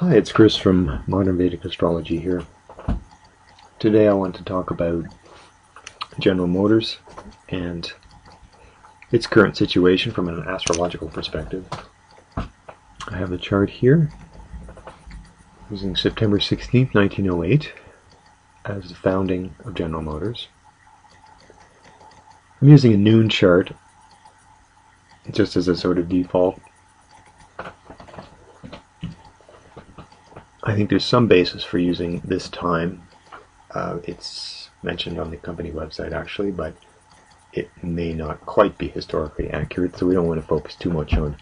Hi, it's Chris from Modern Vedic Astrology here. Today I want to talk about General Motors and its current situation from an astrological perspective. I have the chart here using September 16th, 1908 as the founding of General Motors. I'm using a noon chart just as a sort of default. I think there's some basis for using this time. It's mentioned on the company website actually, but it may not quite be historically accurate, so we don't want to focus too much on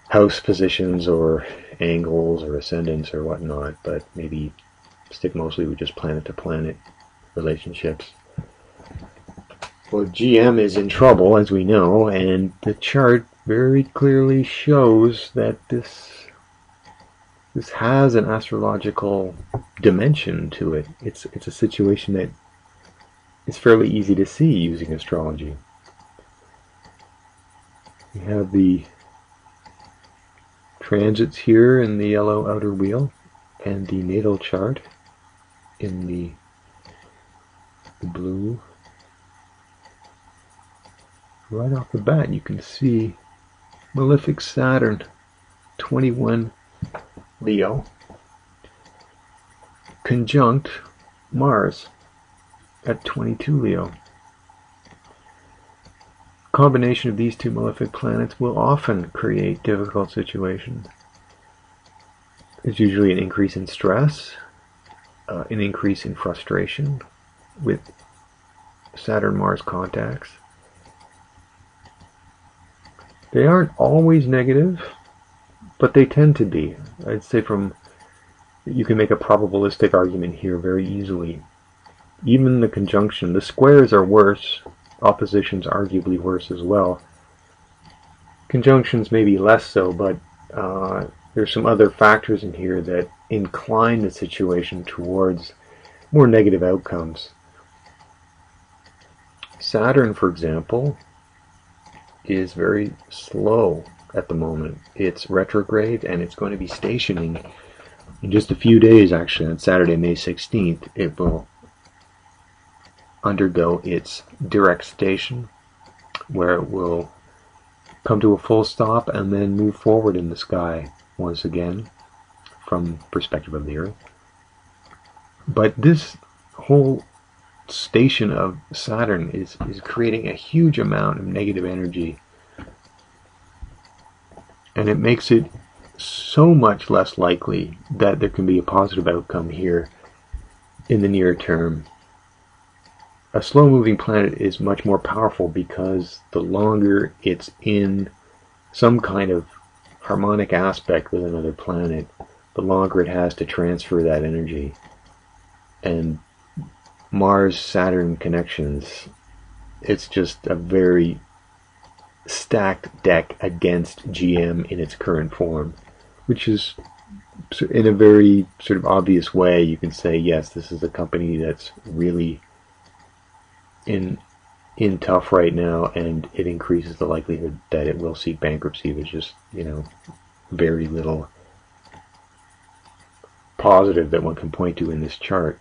house positions or angles or ascendants or whatnot, but maybe stick mostly with just planet-to-planet relationships. Well, GM is in trouble, as we know, and the chart very clearly shows that this has an astrological dimension to it. It's a situation that is fairly easy to see using astrology. We have the transits here in the yellow outer wheel and the natal chart in the blue. Right off the bat you can see malefic Saturn, 21 Leo, conjunct Mars at 22 Leo. Combination of these two malefic planets will often create difficult situations. There's usually an increase in stress, an increase in frustration with Saturn-Mars contacts. They aren't always negative, but they tend to be. I'd say you can make a probabilistic argument here very easily. Even the conjunction, the squares are worse, oppositions arguably worse as well. Conjunctions may be less so, but there's some other factors in here that incline the situation towards more negative outcomes. Saturn, for example, is very slow at the moment. It's retrograde and it's going to be stationing in just a few days. Actually, on Saturday, May 16th, it will undergo its direct station, where it will come to a full stop and then move forward in the sky once again from the perspective of the Earth. But this whole station of Saturn is creating a huge amount of negative energy, and it makes it so much less likely that there can be a positive outcome here in the near term. A slow-moving planet is much more powerful because the longer it's in some kind of harmonic aspect with another planet, the longer it has to transfer that energy. And Mars-Saturn connections, it's just a very stacked deck against GM in its current form, which is, in a very sort of obvious way, you can say, yes, this is a company that's really in tough right now, and it increases the likelihood that it will seek bankruptcy. There's just, very little positive that one can point to in this chart.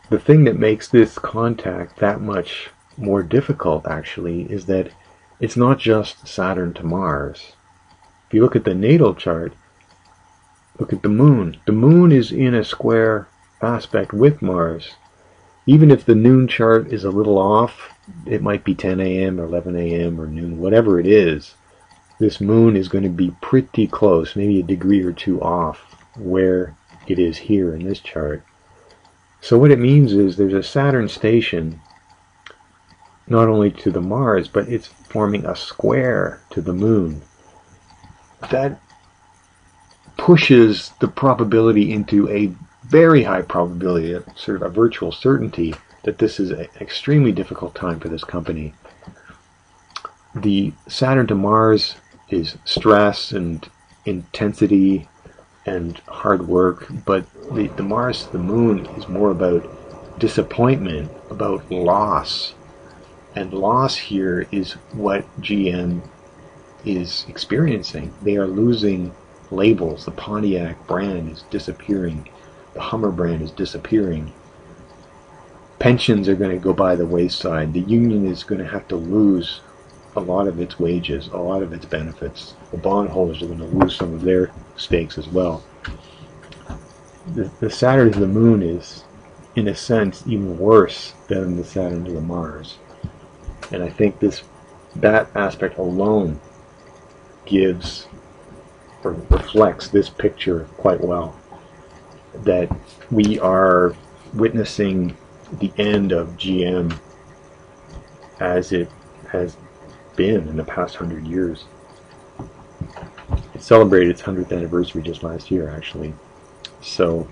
The thing that makes this contact that much more difficult, actually, is that it's not just Saturn to Mars. If you look at the natal chart, look at the moon. The moon is in a square aspect with Mars. Even if the noon chart is a little off, it might be 10 a.m. or 11 a.m. or noon, whatever it is, this moon is going to be pretty close, maybe a degree or two off where it is here in this chart. So what it means is there's a Saturn station not only to the Mars, but it's forming a square to the moon. That pushes the probability into a very high probability, a sort of a virtual certainty, that this is an extremely difficult time for this company. The Saturn to Mars is stress and intensity and hard work, but the Mars to the moon is more about disappointment, about loss. And loss here is what GM is experiencing. They are losing labels. The Pontiac brand is disappearing. The Hummer brand is disappearing. Pensions are going to go by the wayside. The union is going to have to lose a lot of its wages, a lot of its benefits. The bondholders are going to lose some of their stakes as well. The Saturn to the Moon is, in a sense, even worse than the Saturn to the Mars. And I think that aspect alone gives or reflects this picture quite well. That we are witnessing the end of GM as it has been in the past 100 years. It celebrated its 100th anniversary just last year, actually. So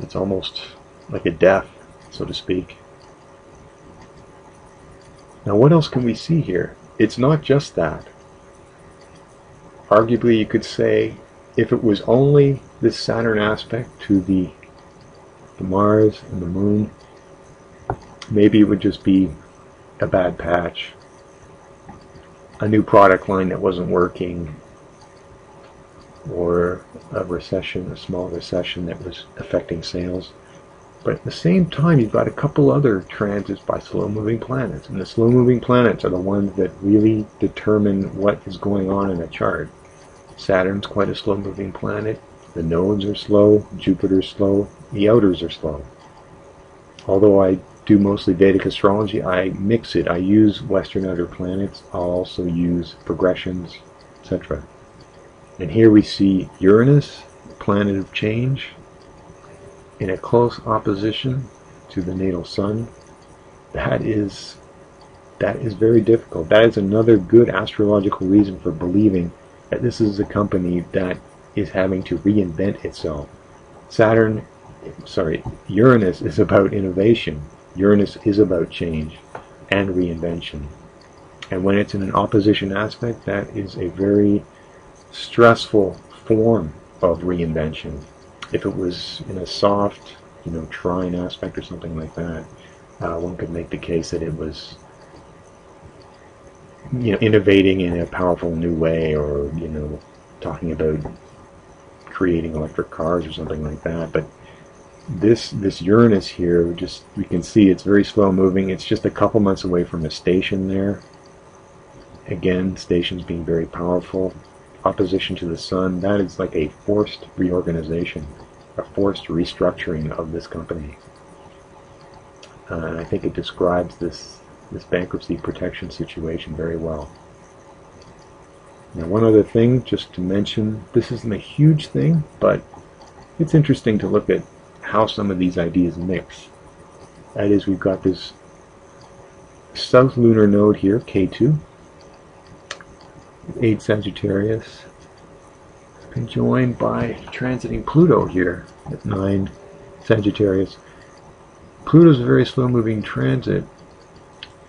it's almost like a death, so to speak. Now, what else can we see here? It's not just that. Arguably, you could say, if it was only this Saturn aspect to the Mars and the Moon, maybe it would just be a bad patch, a new product line that wasn't working, or a recession, a small recession that was affecting sales. But at the same time, you've got a couple other transits by slow-moving planets, and the slow-moving planets are the ones that really determine what is going on in a chart. Saturn's quite a slow-moving planet. The nodes are slow, Jupiter's slow, the outers are slow. Although I do mostly Vedic astrology, I mix it. I use Western outer planets. I'll also use progressions, etc. And here we see Uranus, planet of change, in a close opposition to the natal sun. That is very difficult. That is another good astrological reason for believing that this is a company that is having to reinvent itself. Uranus is about innovation. Uranus is about change and reinvention. And when it's in an opposition aspect, that is a very stressful form of reinvention. If it was in a soft, trine aspect or something like that, one could make the case that it was, innovating in a powerful new way, or, talking about creating electric cars or something like that. But this Uranus here, we can see it's very slow moving. It's just a couple months away from a station there. Again, stations being very powerful. Opposition to the sun, that is like a forced reorganization, a forced restructuring of this company. And I think it describes this bankruptcy protection situation very well. Now, one other thing, just to mention, this isn't a huge thing, but it's interesting to look at how some of these ideas mix. That is, we've got this south lunar node here, K2, 8 Sagittarius, conjoined by transiting Pluto here at 9 Sagittarius. Pluto's a very slow-moving transit,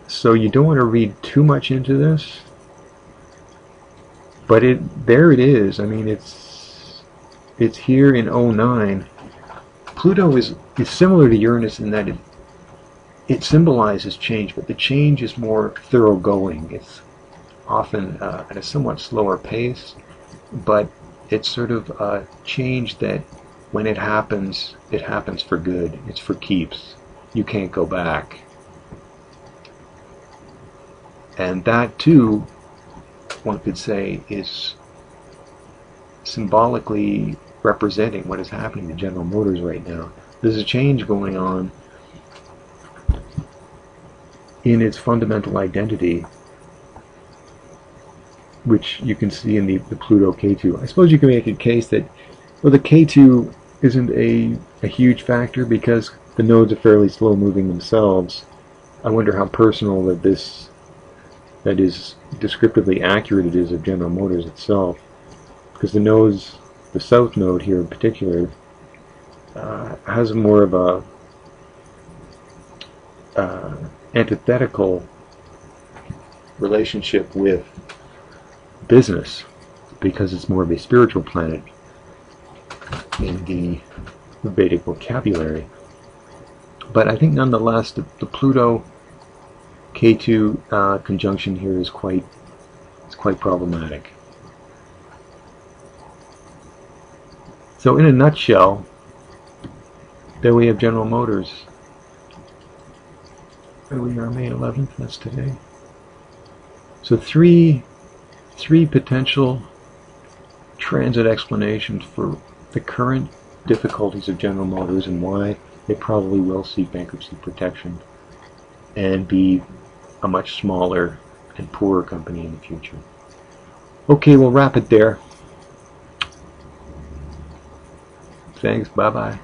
so you don't want to read too much into this. But there it is. I mean, it's here in 09. Pluto is similar to Uranus in that it symbolizes change, but the change is more thoroughgoing. It's often at a somewhat slower pace, but it's sort of a change that when it happens for good. It's for keeps. You can't go back. And that too, one could say, is symbolically representing what is happening to General Motors right now. There's a change going on in its fundamental identity, which you can see in the Pluto K2. I suppose you can make a case that, well, the K2 isn't a huge factor because the nodes are fairly slow moving themselves. I wonder how personal that is descriptively accurate it is of General Motors itself, because the nodes, the south node here in particular, has more of a antithetical relationship with business, because it's more of a spiritual planet in the Vedic vocabulary. But I think nonetheless the Pluto K2 conjunction here is quite problematic. So in a nutshell, there we have General Motors. Where we are, May 11th, that's today. So three potential transit explanations for the current difficulties of General Motors and why they probably will seek bankruptcy protection and be a much smaller and poorer company in the future. Okay, we'll wrap it there. Thanks, bye-bye.